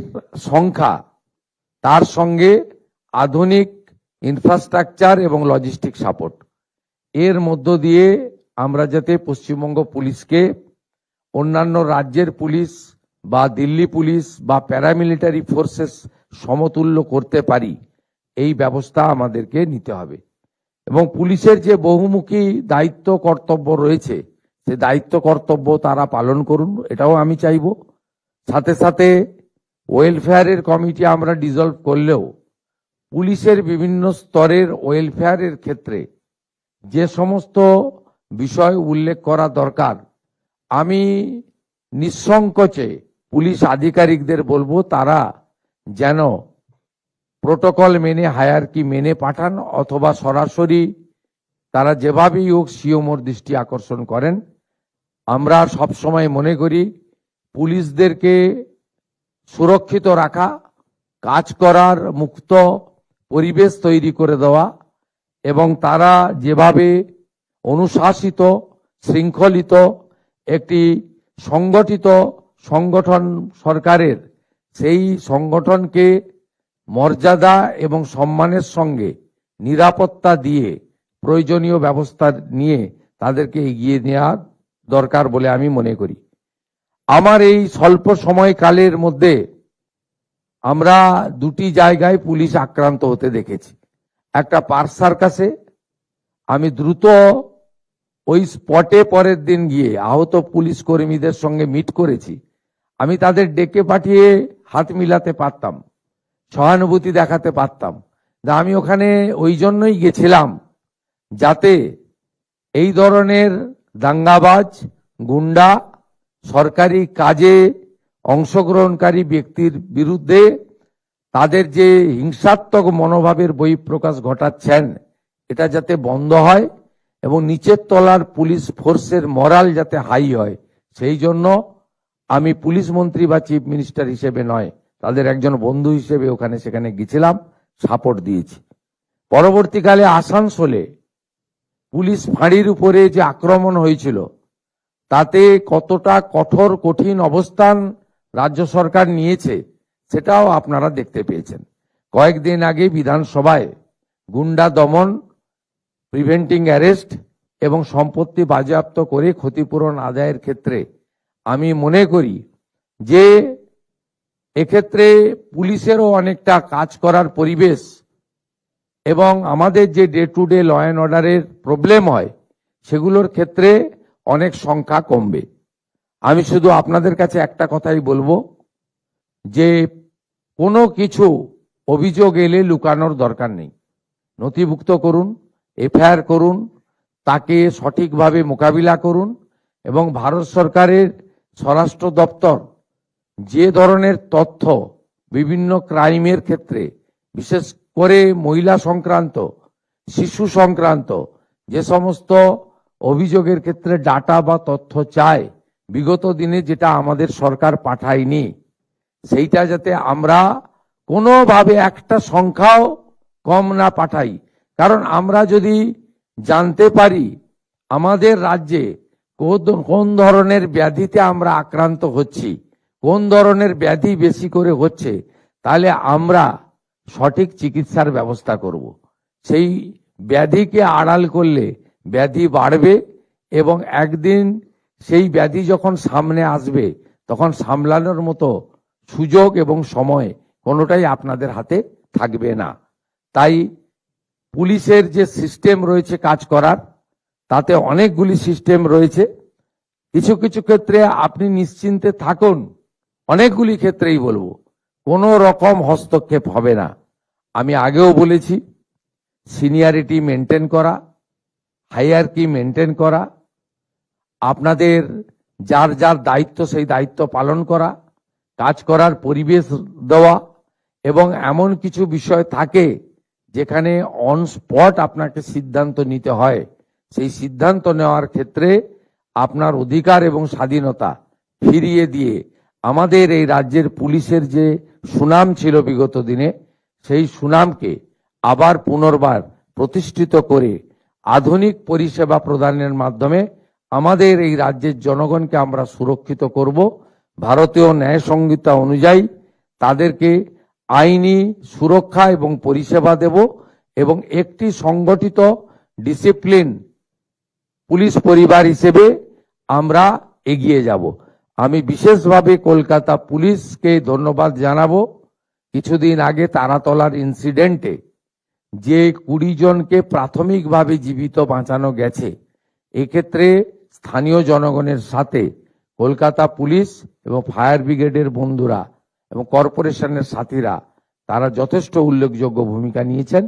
সংখ্যা, তার সঙ্গে আধুনিক ইনফ্রাস্ট্রাকচার এবং লজিস্টিক সাপোর্ট, এর মধ্য দিয়ে আমরা যাতে পশ্চিমবঙ্গ পুলিশকে অন্যান্য রাজ্যের পুলিশ বা দিল্লি পুলিশ বা প্যারামিলিটারি ফোর্সেস সমতুল্য করতে পারি, এই ব্যবস্থা আমাদেরকে নিতে হবে। এবং পুলিশের যে বহুমুখী দায়িত্ব কর্তব্য রয়েছে, সে দায়িত্ব কর্তব্য তারা পালন করুন, এটাও আমি চাইব। সাথে সাথে ওয়েলফেয়ারের কমিটি আমরা ডিসলভ করলেও পুলিশের বিভিন্ন স্তরের ওয়েলফেয়ারের ক্ষেত্রে যে সমস্ত বিষয় উল্লেখ করা দরকার, আমি নিঃসংকোচে পুলিশ আধিকারিকদের বলবো তারা যেন প্রোটোকল মেনে, হায়ারকি মেনে পাঠান, অথবা সরাসরি তারা যেভাবেই হোক সিওমোর দৃষ্টি আকর্ষণ করেন। আমরা সবসময় মনে করি পুলিশদেরকে সুরক্ষিত রাখা, কাজ করার মুক্ত পরিবেশ তৈরি করে দেওয়া এবং তারা যেভাবে অনুশাসিত, শৃঙ্খলিত একটি সংগঠিত সংগঠন সরকারের, সেই সংগঠনকে মর্যাদা এবং সম্মানের সঙ্গে নিরাপত্তা দিয়ে প্রয়োজনীয় ব্যবস্থা নিয়ে তাদেরকে এগিয়ে নেওয়া দরকার বলে আমি মনে করি। আমার এই স্বল্প সময়কালের মধ্যে আমরা দুটি জায়গায় পুলিশ আক্রান্ত হতে দেখেছি। একটা পার্ক সার্কাসে আমি দ্রুত ওই স্পটে পরের দিন গিয়ে আহত পুলিশ কর্মীদের সঙ্গে মিট করেছি। আমি তাদের ডেকে পাঠিয়ে হাত মিলাতে পারতাম, সহানুভূতি দেখাতে পারতাম। আমি ওখানে ওই জন্যই গেছিলাম যাতে এই ধরনের দাঙ্গাবাজ, গুন্ডা, সরকারি কাজে অংশগ্রহণকারী ব্যক্তির বিরুদ্ধে তাদের যে হিংসাত্মক মনোভাবের বহিঃপ্রকাশ ঘটাচ্ছেন, এটা যাতে বন্ধ হয় এবং নিচের তলার পুলিশ ফোর্সের মরাল যাতে হাই হয়, সেই জন্য আমি পুলিশ মন্ত্রী বা চিফ মিনিস্টার হিসেবে নয়, তাদের একজন বন্ধু হিসেবে ওখানে সেখানে গেছিলাম, সাপোর্ট দিয়েছি। পরবর্তীকালে আসানসোলে পুলিশ ফাঁড়ির উপরে যে আক্রমণ হয়েছিল, তাতে কতটা কঠোর কঠিন অবস্থান রাজ্য সরকার নিয়েছে সেটাও আপনারা দেখতে পেয়েছেন। কয়েকদিন আগে বিধানসভায় গুন্ডা দমন, প্রিভেন্টিং অ্যারেস্ট এবং সম্পত্তি বাজেয়াপ্ত করে ক্ষতিপূরণ আদায়ের ক্ষেত্রে আমি মনে করি যে এক্ষেত্রে পুলিশেরও অনেকটা কাজ করার পরিবেশ এবং আমাদের যে day to day law and অর্ডারের প্রবলেম হয় সেগুলোর ক্ষেত্রে অনেক সংখ্যা কমবে। আমি শুধু আপনাদের কাছে একটা কথাই বলবো যে কোনো কিছু অভিযোগ এলে লুকানোর দরকার নেই, নথিভুক্ত করুন, এফআইআর করুন, তাকে সঠিকভাবে মোকাবিলা করুন। এবং ভারত সরকারের স্বরাষ্ট্র দপ্তর যে ধরনের তথ্য বিভিন্ন ক্রাইমের ক্ষেত্রে, বিশেষ করে মহিলা সংক্রান্ত, শিশু সংক্রান্ত যে সমস্ত অভিযোগের ক্ষেত্রে ডাটা বা তথ্য চায়, বিগত দিনে যেটা আমাদের সরকার পাঠায়নি, সেইটা যাতে আমরা কোনোভাবে একটা সংখ্যাও কম না পাঠাই। কারণ আমরা যদি জানতে পারি আমাদের রাজ্যে কোন ধরনের ব্যাধিতে আমরা আক্রান্ত হচ্ছি, কোন ধরনের ব্যাধি বেশি করে হচ্ছে, তাহলে আমরা সঠিক চিকিৎসার ব্যবস্থা করব। সেই ব্যাধিকে আড়াল করলে ব্যাধি বাড়বে এবং একদিন সেই ব্যাধি যখন সামনে আসবে তখন সামলানোর মতো সুযোগ এবং সময় কোনোটাই আপনাদের হাতে থাকবে না। তাই পুলিশের যে সিস্টেম রয়েছে কাজ করার, তাতে অনেকগুলি সিস্টেম রয়েছে। কিছু কিছু ক্ষেত্রে আপনি নিশ্চিন্তে থাকুন, অনেকগুলি ক্ষেত্রেই বলবো কোনো রকম হস্তক্ষেপ হবে না। আমি আগেও বলেছি, সিনিয়রিটি মেনটেন করা, হায়ারকি মেনটেন করা, আপনাদের যার যার দায়িত্ব সেই দায়িত্ব পালন করা, কাজ করার পরিবেশ দেওয়া এবং এমন কিছু বিষয় থাকে যেখানে অন স্পট আপনাকে সিদ্ধান্ত নিতে হয়, সেই সিদ্ধান্ত নেওয়ার ক্ষেত্রে আপনার অধিকার এবং স্বাধীনতা ফিরিয়ে দিয়ে আমাদের এই রাজ্যের পুলিশের যে সুনাম ছিল বিগত দিনে, সেই সুনামকে আবার পুনর্বার প্রতিষ্ঠিত করে আধুনিক পরিষেবা প্রদানের মাধ্যমে আমাদের এই রাজ্যের জনগণকে আমরা সুরক্ষিত করব। ভারতীয় ন্যায় সংহিতা অনুযায়ী তাদেরকে আইনি সুরক্ষা এবং পরিষেবা দেব এবং একটি সংগঠিত ডিসিপ্লিন পুলিশ পরিবার হিসেবে আমরা এগিয়ে যাব। আমি বিশেষভাবে কলকাতা পুলিশকে ধন্যবাদ জানাবো। কিছুদিন আগে তারাতলার ইনসিডেন্টে যে 20 জনকে প্রাথমিকভাবে জীবিত বাঁচানো গেছে, এক্ষেত্রে স্থানীয় জনগণের সাথে কলকাতা পুলিশ এবং ফায়ার ব্রিগেডের বন্ধুরা এবং কর্পোরেশনের সাথীরা তারা যথেষ্ট উল্লেখযোগ্য ভূমিকা নিয়েছেন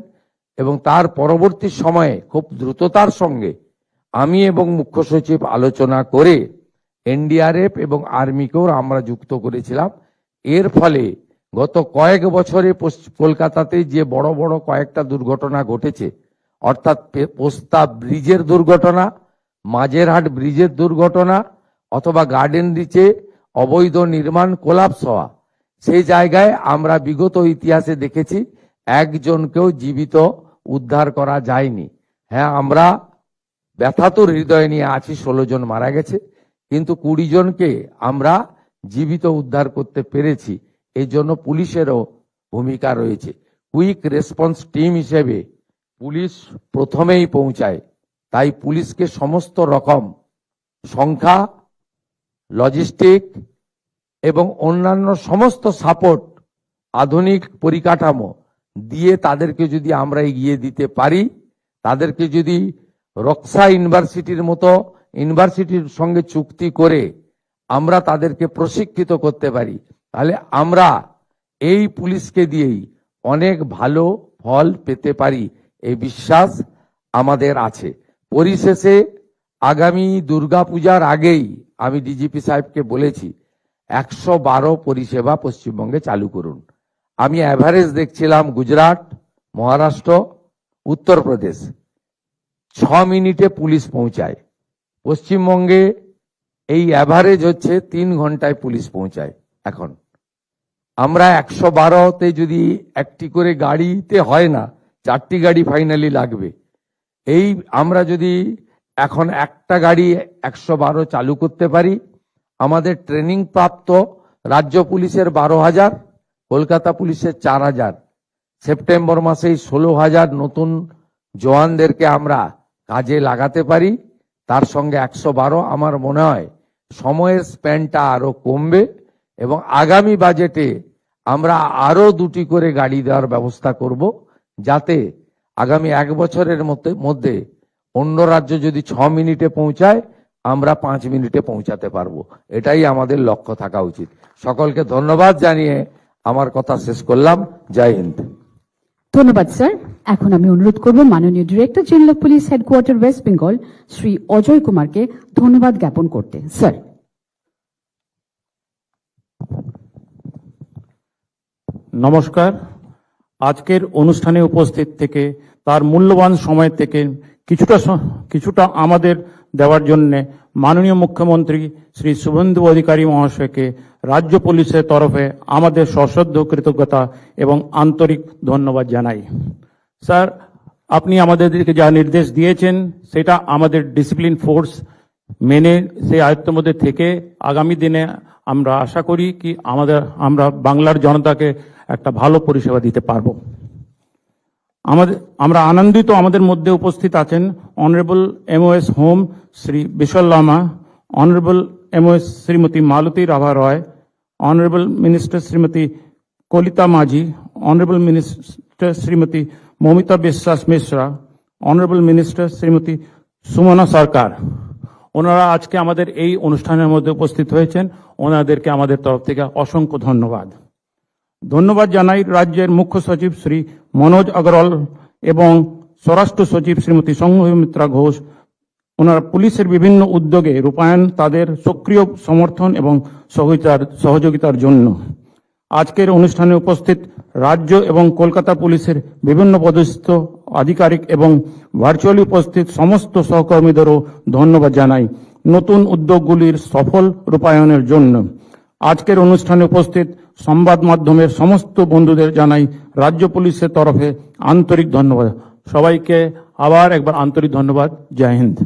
এবং তার পরবর্তী সময়ে খুব দ্রুততার সঙ্গে আমি এবং মুখ্য সচিব আলোচনা করে এনডিআরএফ এবং আর্মিকেও আমরা যুক্ত করেছিলাম। এর ফলে গত কয়েক বছরে কলকাতাতে যে বড় বড় কয়েকটা দুর্ঘটনা ঘটেছে, অর্থাৎ পোস্তা ব্রিজের দুর্ঘটনা, মাঝেরহাট ব্রিজের দুর্ঘটনা অথবা গার্ডেন রিচে অবৈধ নির্মাণ কোলাপস হওয়া, সেই জায়গায় আমরা বিগত ইতিহাসে দেখেছি একজনকেও জীবিত উদ্ধার করা যায়নি। হ্যাঁ, আমরা ব্যথাতুর হৃদয় নিয়ে আছি, 16 জন মারা গেছে, কিন্তু 20 জনকে আমরা জীবিত উদ্ধার করতে পেরেছি। এই জন্য পুলিশেরও ভূমিকা রয়েছে। কুইক রেসপন্স টিম হিসেবে পুলিশ প্রথমেই পৌঁছায়, তাই পুলিশকে সমস্ত রকম সংখ্যা, লজিস্টিক এবং অন্যান্য সমস্ত সাপোর্ট, আধুনিক পরিকাঠামো দিয়ে তাদেরকে যদি আমরা এগিয়ে দিতে পারি, তাদেরকে যদি রক্সা ইউনিভার্সিটির মতো ইউনিভার্সিটির সঙ্গে চুক্তি করে আমরা তাদেরকে প্রশিক্ষিত করতে পারি, তাহলে আমরা এই পুলিশকে দিয়েই অনেক ভালো ফল পেতে পারি, এই বিশ্বাস আমাদের আছে। পরিশেষে আগামী দুর্গাপূজার আগেই আমি ডিজিপি সাহেবকে বলেছি 112 পরিষেবা পশ্চিমবঙ্গে চালু করুন। আমি অ্যাভারেজ দেখছিলাম গুজরাট, মহারাষ্ট্র, উত্তরপ্রদেশ 6 মিনিটে পুলিশ পৌঁছায়। পশ্চিমবঙ্গে এই অ্যাভারেজ হচ্ছে 3 ঘন্টায় পুলিশ পৌঁছায়। এখন আমরা 112তে যদি একটি করে গাড়িতে হয় না, 4টি গাড়ি ফাইনালি লাগবে। এই আমরা যদি এখন একটা গাড়ি 112 চালু করতে পারি, আমাদের ট্রেনিং প্রাপ্ত রাজ্য পুলিশের 12,000, কলকাতা পুলিশের 4,000, সেপ্টেম্বর মাসেই 16,000 নতুন জওয়ানদেরকে আমরা কাজে লাগাতে পারি। তার সঙ্গে 112, আমার মনে হয় সময়ের স্প্যানটা আরো কমবে এবং আগামী বাজেটে আমরা আরো 2টি করে গাড়ি দেওয়ার ব্যবস্থা করব, যাতে আগামী 1 বছরের মধ্যে অন্য রাজ্য যদি 6 মিনিটে পৌঁছায়, আমরা 5 মিনিটে পৌঁছাতে পারবো। এটাই আমাদের লক্ষ্য থাকা উচিত। সকলকে ধন্যবাদ জানিয়ে আমার কথা শেষ করলাম। জয় হিন্দ। ধন্যবাদ স্যার। এখন আমি অনুরোধ করব মাননীয় director general of police headquarter West Bengal Shri Ajay কুমারকে ধন্যবাদ জ্ঞাপন করতে। স্যার। নমস্কার। আজকের অনুষ্ঠানে উপস্থিত থেকে তার মূল্যবান সময় থেকে কিছুটা আমাদের দেওয়ার জন্য মাননীয় মুখ্যমন্ত্রী শ্রী শুভেন্দু অধিকারী মহাশয়কে রাজ্য পুলিশের তরফে আমাদের সশ্রদ্ধ কৃতজ্ঞতা এবং আন্তরিক ধন্যবাদ জানাই। স্যার, আপনি আমাদেরকে যা নির্দেশ দিয়েছেন সেটা আমাদের ডিসিপ্লিন ফোর্স মেনে সেই আয়ত্তের মধ্যে থেকে আগামী দিনে আমরা আশা করি কি আমরা বাংলার জনতাকে একটা ভালো পরিষেবা দিতে পারবো। আমরা আনন্দিত আমাদের মধ্যে উপস্থিত আছেন অনারেবল এমওএস হোম শ্রী বিশাল লামা, অনারেবল এমওএস শ্রীমতী মালতী রাভা রয়, অনারেবল মিনিস্টার শ্রীমতী কলিতা মাঝি, অনারেবল মিনিস্টার শ্রীমতী মমিতা বিশ্বাস মিশ্রা, অনারেবল মিনিস্টার শ্রীমতী সুমনা সরকার। ওনারা আজকে আমাদের এই অনুষ্ঠানের মধ্যে উপস্থিত হয়েছেন, ওনাদেরকে আমাদের তরফ থেকে অসংখ্য ধন্যবাদ। ধন্যবাদ জানাই রাজ্যের মুখ্য সচিব শ্রী মনোজ আগরওয়াল এবং স্বরাষ্ট্র সচিব শ্রীমতী সংঘমিত্রা ঘোষ। ওনারা পুলিশের বিভিন্ন উদ্যোগে রূপায়ণ তাদের সক্রিয় সমর্থন এবং সহযোগিতার জন্য। আজকের অনুষ্ঠানে উপস্থিত রাজ্য এবং কলকাতা পুলিশের বিভিন্ন পদস্থ আধিকারিক এবং ভার্চুয়ালি উপস্থিত সমস্ত সহকর্মীদেরও ধন্যবাদ জানাই নতুন উদ্যোগগুলির সফল রূপায়ণের জন্য। আজকের অনুষ্ঠানে উপস্থিত সংবাদ মাধ্যমের সমস্ত বন্ধুদের জানাই রাজ্য পুলিশের তরফে আন্তরিক ধন্যবাদ। সবাইকে আবার একবার আন্তরিক ধন্যবাদ। জয় হিন্দ।